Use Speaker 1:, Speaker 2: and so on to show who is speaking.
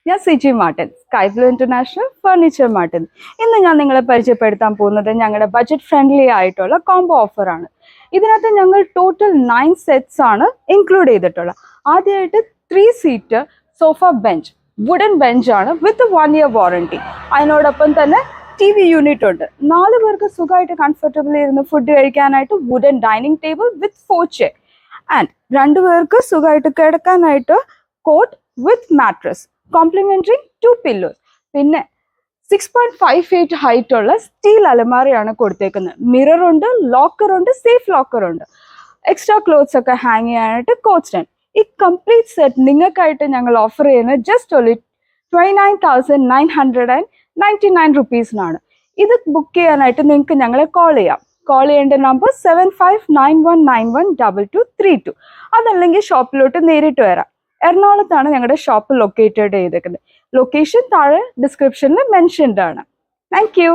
Speaker 1: ഞാൻ Siji Martin, Sky Blue International Furniture മാർട്ടിൻ. ഇന്ന് ഞാൻ നിങ്ങളെ പരിചയപ്പെടുത്താൻ പോകുന്നത് ഞങ്ങളുടെ ബഡ്ജറ്റ് ഫ്രണ്ട്ലി ആയിട്ടുള്ള കോംബോ ഓഫറാണ്. ഇതിനകത്ത് ഞങ്ങൾ ടോട്ടൽ 9 സെറ്റ്സ് ആണ് ഇൻക്ലൂഡ് ചെയ്തിട്ടുള്ളത്. ആദ്യമായിട്ട് 3 സീറ്റ് സോഫ ബെഞ്ച്, വുഡൻ ബെഞ്ചാണ് വിത്ത് 1 ഇയർ വാറണ്ടി. അതിനോടൊപ്പം തന്നെ TV യൂണിറ്റ് ഉണ്ട്. 4 പേർക്ക് സുഖമായിട്ട് കംഫർട്ടബിളി ഇരുന്ന് ഫുഡ് കഴിക്കാനായിട്ട് wooden dining table with 4 chair. And 2 പേർക്ക് സുഖമായിട്ട് കിടക്കാനായിട്ട് cot with mattress, complimentary 2 pillows. പിന്നെ 6.5 ഫീറ്റ് ഹൈറ്റ് ഉള്ള സ്റ്റീൽ അലമാരയാണ് കൊടുത്തേക്കുന്നത്. മിറർ ഉണ്ട്, ലോക്കർ ഉണ്ട്, സേഫ് ലോക്കർ ഉണ്ട്. എക്സ്ട്രാ ക്ലോത്ത്സ് ഒക്കെ ഹാങ് ചെയ്യാനായിട്ട് കോട്ട് സ്റ്റാൻഡ്. ഈ കംപ്ലീറ്റ് സെറ്റ് നിങ്ങൾക്കായിട്ട് ഞങ്ങൾ ഓഫർ ചെയ്യുന്നത് ജസ്റ്റ് ഓൺലി 29,999 റുപ്പീസിനാണ്. ഇത് ബുക്ക് ചെയ്യാനായിട്ട് നിങ്ങൾക്ക് ഞങ്ങളെ കോൾ ചെയ്യാം. കോൾ ചെയ്യേണ്ട നമ്പർ 7591912232. അതല്ലെങ്കിൽ ഷോപ്പിലോട്ട് നേരിട്ട് വരാം. എറണാകുളത്താണ് ഞങ്ങളുടെ ഷോപ്പ് ലൊക്കേറ്റഡ് ചെയ്തേക്കുന്നത്. ലൊക്കേഷൻ താഴെ ഡിസ്ക്രിപ്ഷനിൽ മെൻഷൻഡ് ആണ്. Thank you.